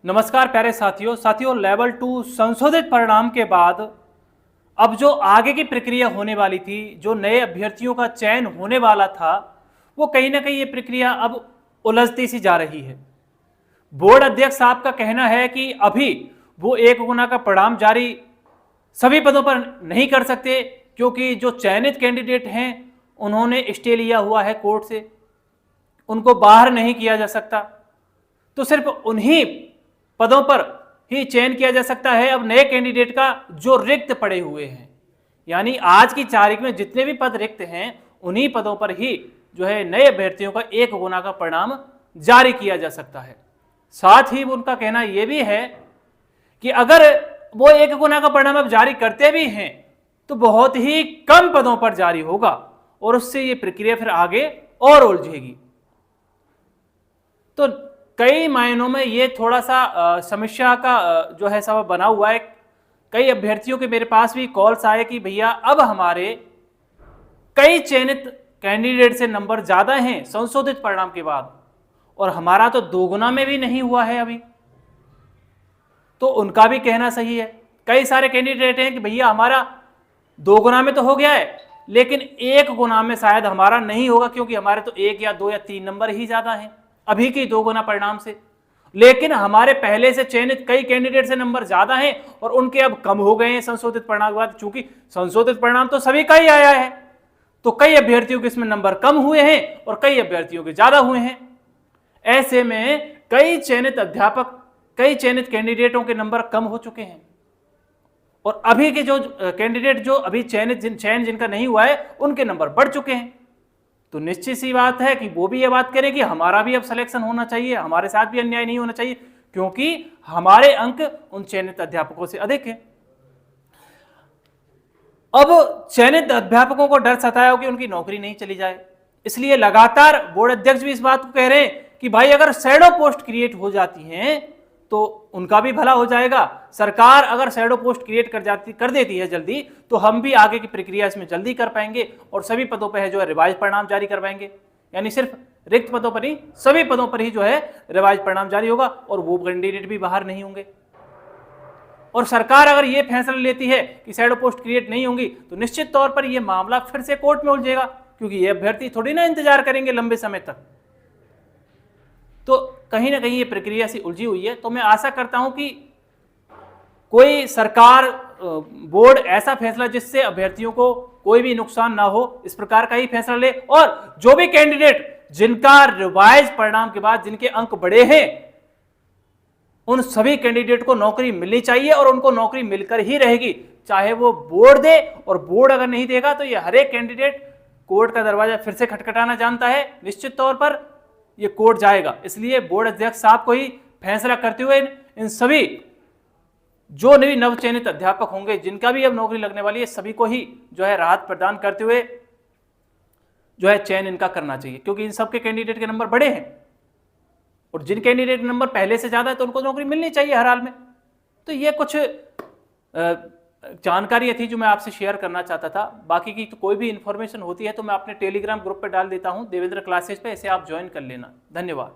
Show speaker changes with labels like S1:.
S1: नमस्कार प्यारे साथियों लेवल 2 संशोधित परिणाम के बाद अब जो आगे की प्रक्रिया होने वाली थी, जो नए अभ्यर्थियों का चयन होने वाला था, वो कहीं ना कहीं ये प्रक्रिया अब उलझती सी जा रही है। बोर्ड अध्यक्ष साहब का कहना है कि अभी वो 1 गुना का परिणाम जारी सभी पदों पर नहीं कर सकते, क्योंकि जो चयनित कैंडिडेट हैं उन्होंने स्टे लिया हुआ है कोर्ट से, उनको बाहर नहीं किया जा सकता, तो सिर्फ उन्हीं पदों पर ही चयन किया जा सकता है अब नए कैंडिडेट का जो रिक्त पड़े हुए हैं। यानी आज की तारीख में जितने भी पद रिक्त हैं उन्हीं पदों पर ही जो है नए अभ्यर्थियों का 1 गुना का परिणाम जारी किया जा सकता है। साथ ही उनका कहना यह भी है कि अगर वो 1 गुना का परिणाम अब जारी करते भी हैं तो बहुत ही कम पदों पर जारी होगा और उससे ये प्रक्रिया फिर आगे और उलझेगी। तो कई मायनों में ये थोड़ा सा समस्या का जो है सबब बना हुआ है। कई अभ्यर्थियों के मेरे पास भी कॉल्स आए कि भैया अब हमारे कई चयनित कैंडिडेट से नंबर ज्यादा हैं संशोधित परिणाम के बाद, और हमारा तो 2 गुना में भी नहीं हुआ है अभी। तो उनका भी कहना सही है। कई सारे कैंडिडेट हैं कि भैया हमारा 2 गुना में तो हो गया है, लेकिन 1 गुना में शायद हमारा नहीं होगा, क्योंकि हमारे तो 1 या 2 या 3 नंबर ही ज्यादा हैं अभी के 2 गुना परिणाम से। लेकिन हमारे पहले से चयनित कई कैंडिडेट से नंबर ज्यादा हैं और उनके अब कम हो गए हैं संशोधित परिणाम के बाद। चूंकि संशोधित परिणाम तो सभी का ही आया है, तो कई अभ्यर्थियों के इसमें नंबर कम हुए हैं और कई अभ्यर्थियों के ज्यादा हुए हैं। ऐसे में कई चयनित कैंडिडेटों के नंबर कम हो चुके हैं, और अभी के जो कैंडिडेट जो अभी चयन जिनका नहीं हुआ है उनके नंबर बढ़ चुके हैं। तो निश्चित सी बात है कि वो भी ये बात करें कि हमारा भी अब सिलेक्शन होना चाहिए, हमारे साथ भी अन्याय नहीं होना चाहिए, क्योंकि हमारे अंक उन चयनित अध्यापकों से अधिक हैं। अब चयनित अध्यापकों को डर सताया हो कि उनकी नौकरी नहीं चली जाए, इसलिए लगातार बोर्ड अध्यक्ष भी इस बात को कह रहे हैं कि भाई अगर शैडो पोस्ट क्रिएट हो जाती हैं तो उनका भी भला हो जाएगा। सरकार अगर शैडो पोस्ट क्रिएट कर देती है जल्दी, तो हम भी आगे की प्रक्रिया इसमें जल्दी कर पाएंगे और सभी पदों पर है जो है रिवाइज परिणाम जारी करवाएंगे। यानी सिर्फ रिक्त पदों पर ही, सभी पदों पर ही जो है रिवाइज परिणाम जारी होगा और वो कैंडिडेट भी बाहर नहीं होंगे। और सरकार अगर ये फैसला लेती है कि शैडो पोस्ट क्रिएट नहीं होंगी तो निश्चित तौर पर यह मामला फिर से कोर्ट में उलझेगा, क्योंकि ये अभ्यर्थी थोड़ी ना इंतजार करेंगे लंबे समय तक। तो कहीं ना कहीं ये प्रक्रिया सी उलझी हुई है। तो मैं आशा करता हूं कि कोई सरकार, बोर्ड ऐसा फैसला जिससे अभ्यर्थियों को कोई भी नुकसान ना हो, इस प्रकार का ही फैसला ले, और जो भी कैंडिडेट जिनका रिवाइज परिणाम के बाद जिनके अंक बढ़े हैं उन सभी कैंडिडेट को नौकरी मिलनी चाहिए, और उनको नौकरी मिलकर ही रहेगी, चाहे वो बोर्ड दे। और बोर्ड अगर नहीं देगा तो ये हर एक कैंडिडेट कोर्ट का दरवाजा फिर से खटखटाना जानता है, निश्चित तौर पर ये कोर्ट जाएगा। इसलिए बोर्ड अध्यक्ष साहब को ही फैसला करते हुए इन सभी जो नवी नवचयनित अध्यापक होंगे जिनका भी अब नौकरी लगने वाली है, सभी को ही जो है राहत प्रदान करते हुए जो है चयन इनका करना चाहिए, क्योंकि इन सबके कैंडिडेट के नंबर बड़े हैं और जिन कैंडिडेट के नंबर पहले से ज्यादा है तो उनको नौकरी मिलनी चाहिए हर हाल में। तो ये कुछ जानकारी थी जो मैं आपसे शेयर करना चाहता था। बाकी की तो कोई भी इंफॉर्मेशन होती है तो मैं अपने टेलीग्राम ग्रुप पे डाल देता हूं, देवेंद्र क्लासेस पे, इसे आप ज्वाइन कर लेना। धन्यवाद।